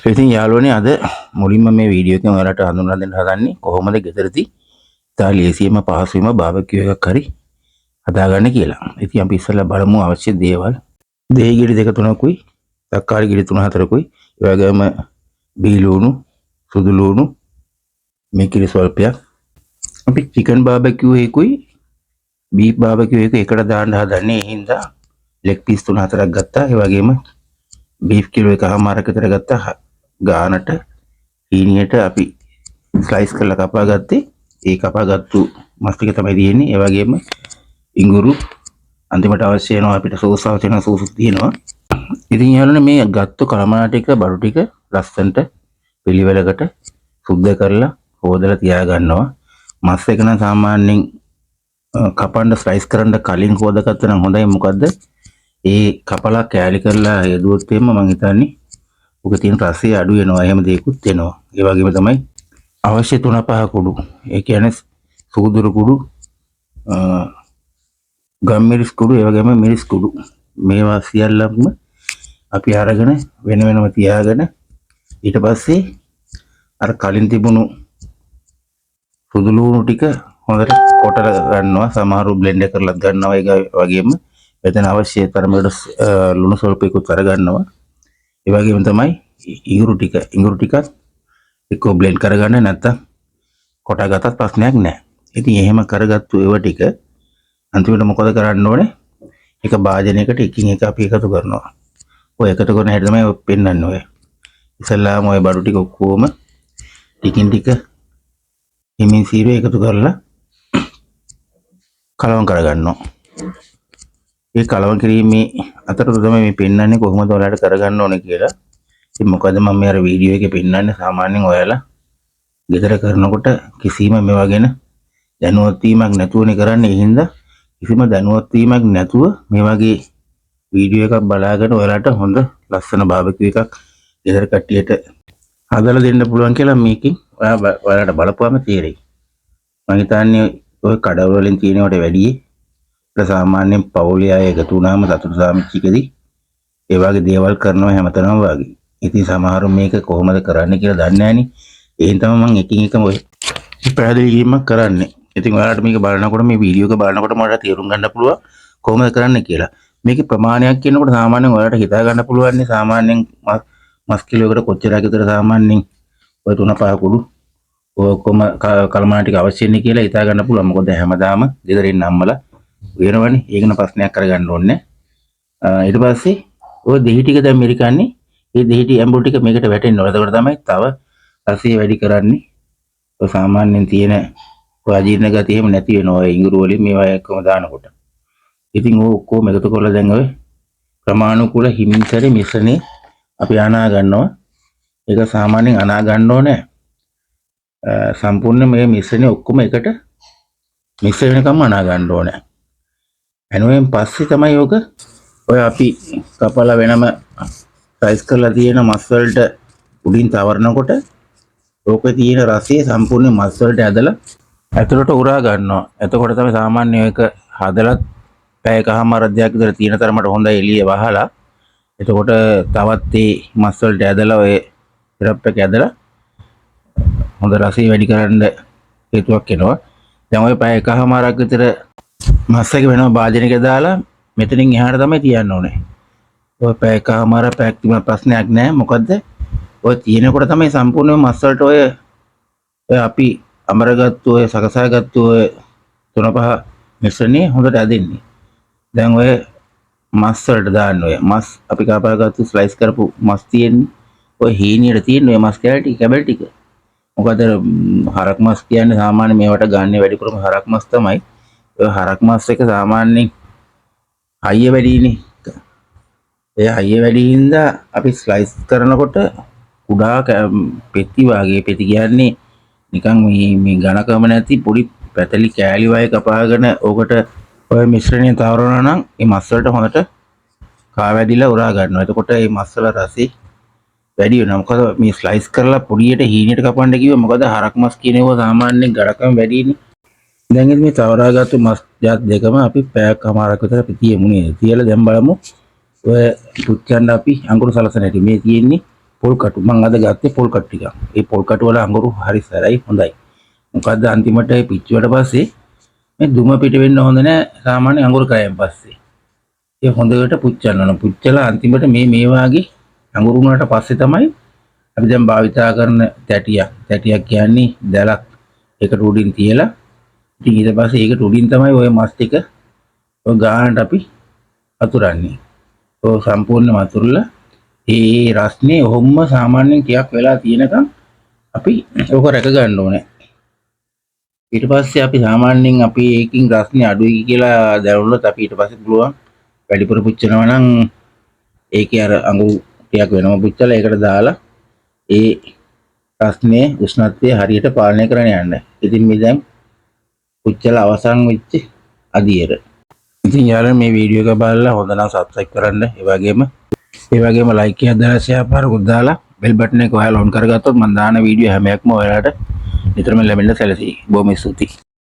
ඉතින් යාළුවනේ අද මුලින්ම මේ වීඩියෝ එකෙන් ඔයාලට හඳුන්වා දෙන්න හදන්නේ කොහොමද ගෙදරදී තා ලේසියෙන්ම පහසුවෙන්ම බාබකියු එකක් හරි හදාගන්න කියලා. ඉතින් අපි ඉස්සෙල්ලා බලමු අවශ්‍ය දේවල්. දෙහි ගෙඩි 2-3කුයි, තක්කාලි ගෙඩි 3-4කුයි, ඒ වගේම බීලුණු, සුදු ලුණු, මේකිලි ස්වල්පයක්. අපි චිකන් බාබකියු එකකුයි බීෆ් බාබකියු එක එකට දාන්න හදන්නේ. ඒ හින්දා ලෙග් පීස් 3-4ක් ගත්තා. ඒ වගේම බීෆ් කිලෝ එකමාරක් විතර ගත්තා. ගානට හීනියට අපි ස්ලයිස් කරලා කපා ගත්තේ. ඒ කපාගත්තු මස් ටික තමයි තියෙන්නේ. ඒ වගේම ඉඟුරු අන්තිමට අවශ්‍ය වෙනවා අපිට සෝස් අවශ්‍ය වෙන සෝස් තියෙනවා. ඉතින් යාළුවනේ මේ ගත්තු කලමනා ටික බඩු ටික ලස්සන්ට පිළිවෙලකට සුද්ධ කරලා හොදලා තියා ගන්නවා. මස් එක නම් සාමාන්‍යයෙන් කපන්න ස්ලයිස් කරන්න කලින් හොදගත්ත නම් හොඳයි. මොකද්ද ඒ කපලා කෑලි කරලා හේදුවොත් එimhe මම හිතන්නේ ඔක තියෙන රසය අඩු වෙනවා. එහෙම දෙයක්ත් වෙනවා. ඒ වගේම තමයි අවශ්‍ය 3-5 කුඩු. ඒ කියන්නේ සූදුරු කුඩු, ගම්මිරිස් කුඩු, ඒ වගේම මිරිස් කුඩු. මේවා සියල්ලක්ම අපි අරගෙන වෙන වෙනම තියාගෙන ඊට පස්සේ අර කලින් තිබුණු සුදු ලුණු ටික හොඳට කොටලා ගන්නවා. සමහරව බ්ලෙන්ඩ් කරලා ගන්නවා. ඒ වගේම මෙතන අවශ්‍ය තරමට ලුණු සල්පයකුත් අරගන්නවා. ඒ වගේම තමයි ඉඟුරු ටිකත් එක්ක බ්ලෙන්ඩ් කරගන්න, නැත්තම් කොටා ගත්තත් ප්‍රශ්නයක් නැහැ. ඉතින් එහෙම කරගත්තු ඒව ටික අන්තිමට මොකද කරන්න ඕනේ? එක භාජනයකට එකින් එක අපි එකතු කරනවා. ඔය එකතු කරන හැටි තමයි පෙන්වන්නේ ඔය. ඉස්සල්ලාම ඔය බඩු ටික ඔක්කොම ටිකින් ටික හිමින් සීරුව එකතු කරලා කලවම් කරගන්නවා. මේ කලවම් කිරීමේ අතරතුර තමයි මේ පෙන්වන්නේ කොහොමද ඔයාලට කරගන්න ඕනේ කියලා. ඉතින් මොකද මම මේ අර වීඩියෝ එකේ පෙන්වන්නේ සාමාන්‍යයෙන් ඔයාලා ගෙදර කරනකොට කිසිම මේවා ගැන දැනුවත් වීමක් නැතුවනේ කරන්නේ. ඒ හින්දා කිසිම දැනුවත් වීමක් නැතුව මේ වගේ වීඩියෝ එකක් බලාගෙන ඔයාලට හොඳ ලස්සන බාබකියු එකක් ගෙදර කට්ටියට හදලා දෙන්න පුළුවන් කියලා මේකෙන් ඔයාලට බලපුවම තේරෙයි. මම හිතන්නේ ඔය කඩවල වලින් තියෙනවට වැඩිය සාමාන්‍යයෙන් පවුලේ අය එකතු වුණාම සතුටු සාමිච්චිකදී ඒ වගේ දේවල් කරනවා හැමතැනම වගේ. ඉතින් සමහරව මේක කොහොමද කරන්න කියලා දන්නේ නැහනේ. එහෙන් තමයි මම එකින් එක ඔය පැහැදිලි කිරීමක් කරන්නේ. ඉතින් ඔයාලට මේක බලනකොට මේ වීඩියෝ එක බලනකොට මට තේරුම් ගන්න පුළුවන් කොහොමද කරන්න කියලා. මේකේ ප්‍රමාණයක් කියනකොට සාමාන්‍යයෙන් ඔයාලට හිතා ගන්න පුළුවන් නේ සාමාන්‍යයෙන් මස් කිලෝයකට කොච්චරක් විතර සාමාන්‍යයෙන් ඔය 3-5 කුඩු ඔක්කොම කලමනා ටික අවශ්‍ය වෙන්නේ කියලා හිතා ගන්න පුළුවන්. මොකද හැමදාම ගෙදරින් අම්මලා වෙනවනේ. ඒකන ප්‍රශ්නයක් කරගන්න ඕනේ. ඊට පස්සේ ඔය දෙහි ටික දැන් මෙරිකන්නේ. මේ දෙහි ටික ඇඹුල් ටික මේකට වැටෙන්න ඕන. එතකොට තමයි තව රසය වැඩි කරන්නේ. ඔය සාමාන්‍යයෙන් තියෙන ඔය අජීර්ණ ගතිය එහෙම නැති වෙනවා. ඔය ඉඟුරු වලින් මේවා එක්කම දානකොට. ඉතින් ඔය ඔක්කොම එකතු කරලා දැන් ඔය ප්‍රමාණිකුල හිමින්තරේ මිශ්‍රණේ අපි අනා ගන්නවා. ඒක සාමාන්‍යයෙන් අනා ගන්න ඕනේ. සම්පූර්ණ මේ මිශ්‍රණේ ඔක්කොම එකට මික්ස් වෙනකම් අනා ගන්න ඕනේ. එනුවෙන් පස්සේ තමයි ඔක ඔය අපි කපලා වෙනම ස්ලයිස් කරලා තියෙන මස් වලට උඩින් තවරනකොට ඕකේ තියෙන රසය සම්පූර්ණ මස් වලට ඇදලා ඇතුළට උරා ගන්නවා. එතකොට තමයි සාමාන්‍ය එක හදලා පැයකමාරක් දෙයක් විතර තියෙන තරමට හොඳ එළිය වහලා එතකොට තවත් මේ මස් වලට ඇදලා ඔය සිරප් එක ඇදලා හොඳ රසය වැඩි කරන්න හේතුවක් වෙනවා. දැන් ඔය පැයකමාරක් විතර මස් එක වෙනම භාජනයක දාලා මෙතනින් එහාට තමයි තියන්න ඕනේ. ඔය පැයකමාර පැයක් තිබුණ ප්‍රශ්නයක් නැහැ. මොකද ඔය තියෙනකොට තමයි සම්පූර්ණයෙන්ම මස් වලට ඔය අපි අමරගත්තු ඔය සකසාගත්තු ඔය 3-5 මිශ්‍රණේ හොඳට ඇදෙන්නේ. දැන් ඔය මස් වලට දාන්න ඔය මස් අපි කපාගත්තු ස්ලයිස් කරපු මස් තියෙන්නේ. ඔය හීනියට තියෙන ඔය මස් කැලටි කැබල් ටික. මොකද හරක් මස් කියන්නේ සාමාන්‍ය මේවට ගන්න වැඩිපුරම හරක් මස් තමයි. ඔය හරක් මස් එක සාමාන්‍යයෙන් හයිය වැඩිනේ. ඒ හයිය වැඩි හින්දා අපි ස්ලයිස් කරනකොට කුඩා පෙති වාගේ පෙති කියන්නේ නිකන් මේ ඝනකම නැති පොඩි පැතලි කෑලි වගේ කපාගෙන ඕකට ඔය මිශ්‍රණය තවරනවා නම් මේ මස් වලට හොඳට කා වැඩිලා උරා ගන්නවා. එතකොට මේ මස් වල රසෙ වැඩි වෙනවා. මොකද මේ ස්ලයිස් කරලා පොඩියට හීනියට කපන්න කිව්ව මොකද හරක් මස් කියන ඒවා සාමාන්‍යයෙන් ඝනකම වැඩිනේ. දැන් ඉතින් මේ තවරාගත්තු මස් ජාත් දෙකම අපි පැයකමාරක් විතර පිටියෙමුනේ. තියලා දැන් බලමු ඔය පුච්චන්න අපි අඟුරු සලසන හැටි. මේ තියෙන්නේ පොල් කටු මම අද ගත්තේ පොල් කටු ටිකක්. ඒ පොල් කටු වල අඟුරු හරි සැරයි හොඳයි. මොකද්ද අන්තිමට පිච්චුවට පස්සේ මේ දුම පිට වෙන්න හොඳ නැහැ සාමාන්‍ය අඟුරු කෑයෙන් පස්සේ. ඒ හොඳට පුච්චන්න ඕන. පුච්චලා අන්තිමට මේ වාගේ අඟුරු වුණාට පස්සේ තමයි අපි දැන් භාවිතා කරන තැටියක් කියන්නේ දැලක් ඒකට උඩින් තියලා ඉතින් ඊට පස්සේ ඒකට උඩින් තමයි ওই මස් ටික ඔය ගානට අපි අතුරන්නේ. ඔය සම්පූර්ණයෙන්ම අතුරලා ඒ රස්නේ ඔහොම සාමාන්‍යයෙන් ටිකක් වෙලා තියෙනකම් අපි ඕක රැක ගන්න ඕනේ. ඊට පස්සේ අපි සාමාන්‍යයෙන් අපි ඒකින් රස්නේ අඩුයි කියලා දැනුනොත් අපි ඊට පස්සේ පුළුවන් වැඩිපුර පුච්චනවා නම් ඒකේ අර අඟුරු ටිකක් වෙනම පුච්චලා ඒකට දාලා ඒ රස්නේ උෂ්ණත්වය හරියට පාලනය කරන්න යන්න. ඉතින් මේ දැන් පුච්චලා අවසන් වෙච්ච අදියර. ඉතින් යාළුවෝ මේ වීඩියෝ එක බලලා හොඳ නම් සබ්ස්ක්‍රයිබ් කරන්න. ඒ වගේම ලයික් එකක් දාලා ෂෙයා පාරකුත් දාලා බෙල් බටන් එක ඔයාලා ඔන් කරගත්තොත් මම දාන වීඩියෝ හැම එකක්ම ඔයාලට නිතරම ලැබෙන්න සැලසී. බොහොම ස්තුතියි.